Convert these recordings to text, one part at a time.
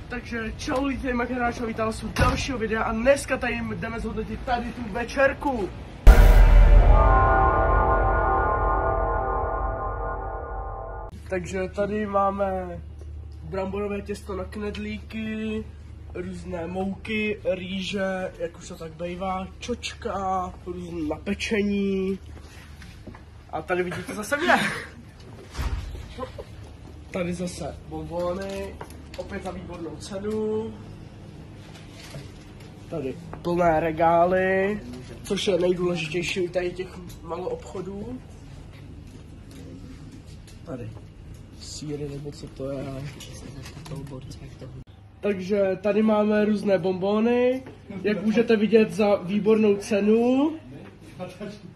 Takže čau lidi, Makeráčo, vítám vás u dalšího videa a dneska tady jdeme zhodnotit tady tu večerku. Takže tady máme bramborové těsto na knedlíky, různé mouky, rýže, jak už to tak bývá, čočka, různé napečení. A tady vidíte zase mě. Tady zase bonbony, opět za výbornou cenu. Tady plné regály, což je nejdůležitější u tady těch malou obchodů. Tady sýry nebo co to je. Takže tady máme různé bonbony, jak můžete vidět za výbornou cenu.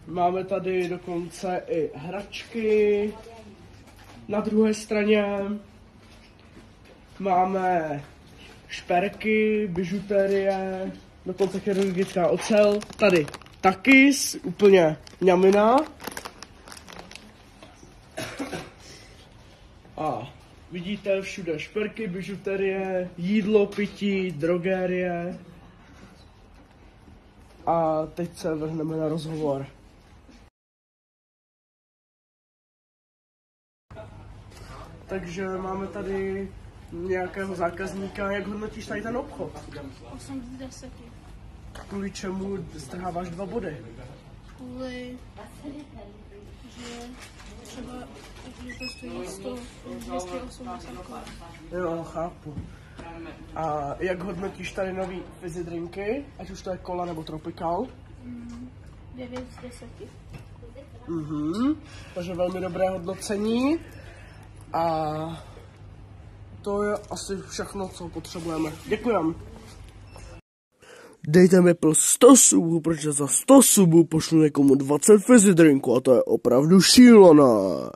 Máme tady dokonce i hračky. Na druhé straně máme šperky, bižuterie, dokonce chirurgická ocel. Tady taky úplně ňamina. A vidíte všude šperky, bižuterie, jídlo, pití, drogérie. A teď se vrhneme na rozhovor. Takže máme tady nějakého zákazníka. Jak hodnotíš tady ten obchod? 8 z 10. Kvůli čemu strháváš 2 body? Kvůli, že třeba že to stojí 280 korun. Jo, chápu. A jak hodnotíš tady nový fizzy drinky? Ať už to je cola nebo tropical? 9 z 10. Takže velmi dobré hodnocení. A to je asi všechno, co potřebujeme. Děkujem. Dejte mi plus 100 subů, protože za 100 subů pošlu někomu 20 fizzy drinků a to je opravdu šílené.